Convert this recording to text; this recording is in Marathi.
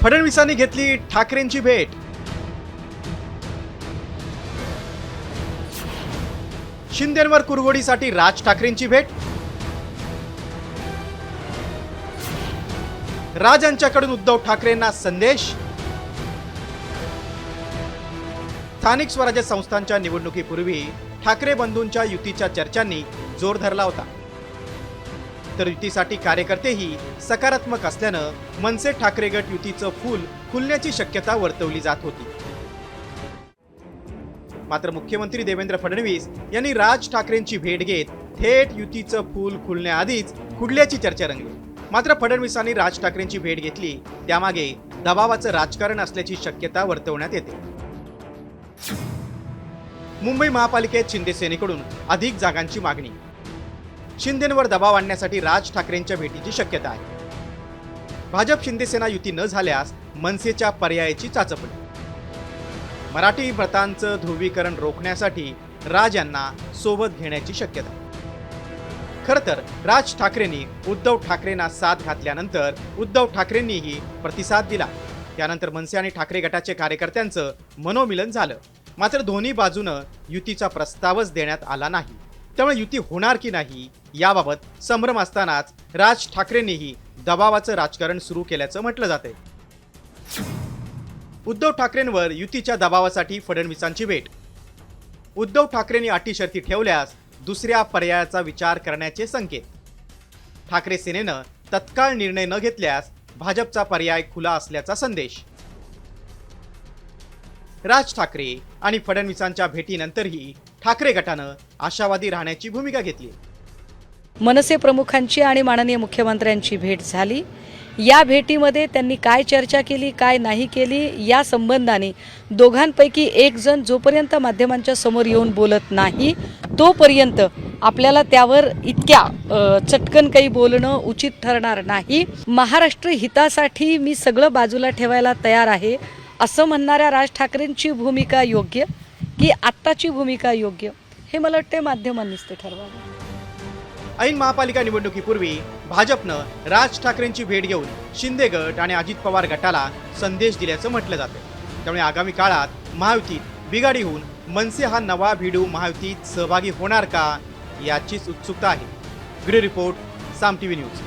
फडणवीसांनी घेतली ठाकरेंची भेट। शिंदेंवर कुरघोडीसाठी राज ठाकरेंची भेट। राज यांच्याकडून उद्धव ठाकरेंना संदेश। स्थानिक स्वराज्य संस्थांच्या निवडणुकीपूर्वी ठाकरे बंधूंच्या युतीच्या चर्चांनी जोर धरला होता, तर युतीसाठी कार्यकर्तेही सकारात्मक असल्यानं मनसे ठाकरे गट युतीचं फूल खुलण्याची शक्यता वर्तवली जात होती। मात्र मुख्यमंत्री देवेंद्र फडणवीस यांनी राज ठाकरेंची भेट घेत थेट युतीचं फूल खुलण्याआधीच खुडल्याची चर्चा रंगली। मात्र फडणवीसांनी राज ठाकरेंची भेट घेतली त्यामागे दबावाचं राजकारण असल्याची शक्यता वर्तवण्यात येते। मुंबई महापालिकेत शिंदे सेनेकडून अधिक जागांची मागणी। शिंदेंवर दबाव आणण्यासाठी राज ठाकरेंच्या भेटीची शक्यता आहे। भाजप शिंदेसेना युती न झाल्यास मनसेच्या पर्यायाची चाचपणी। मराठी मतांचं ध्रुवीकरण रोखण्यासाठी राज यांना सोबत घेण्याची शक्यता। खरं तर राज ठाकरेंनी उद्धव ठाकरेंना साथ घातल्यानंतर उद्धव ठाकरेंनीही प्रतिसाद दिला। त्यानंतर मनसे आणि ठाकरे गटाचे कार्यकर्त्यांचं मनोमिलन झालं। मात्र दोन्ही बाजूनं युतीचा प्रस्तावच देण्यात आला नाही। त्यामुळे युती होणार की नाही याबाबत संभ्रम असतानाच राज ठाकरेंनीही दबावाचं राजकारण सुरू केल्याचं म्हटलं जातंय। उद्धव ठाकरेंवर युतीच्या दबावासाठी फडणवीसांची भेट। उद्धव ठाकरेंनी अटी शर्ती ठेवल्यास दुसऱ्या पर्यायाचा विचार करण्याचे संकेत। ठाकरे सेनेनं तत्काळ निर्णय न घेतल्यास भाजपचा पर्याय खुला असल्याचा संदेश। राज ठाकरे आणि फडणवीसांच्या भेटीनंतरही ठाकरे गटानं आशावादी राहण्याची भूमिका घेतली। मनसे प्रमुखांची आणि माननीय मुख्यमंत्र्यांची भेट झाली। या भेटीमध्ये त्यांनी काय चर्चा केली काय नाही केली या संबंधाने दोघांपैकी एक जण जोपर्यंत माध्यमांच्या समोर येऊन बोलत नाही तोपर्यंत आपल्याला त्यावर इतक्या चटकन काही बोलणं उचित ठरणार नाही। महाराष्ट्र हितासाठी मी सगळं बाजूला ठेवायला तयार आहे असं म्हणणाऱ्या राज ठाकरेंची भूमिका योग्य की आत्ताची भूमिका योग्य हे मला वाटते माध्यमांनीच ते ठरवावं। ऐन महापालिका निवडणुकीपूर्वी भाजपनं राज ठाकरेंची भेट घेऊन शिंदे गट आणि अजित पवार गटाला संदेश दिल्याचं म्हटलं जातं। त्यामुळे आगामी काळात महायुतीत बिघाडी होऊन मनसे हा नवा भिडू महायुतीत सहभागी होणार का याचीच उत्सुकता आहे। ब्युरो रिपोर्ट, साम टीव्ही न्यूज।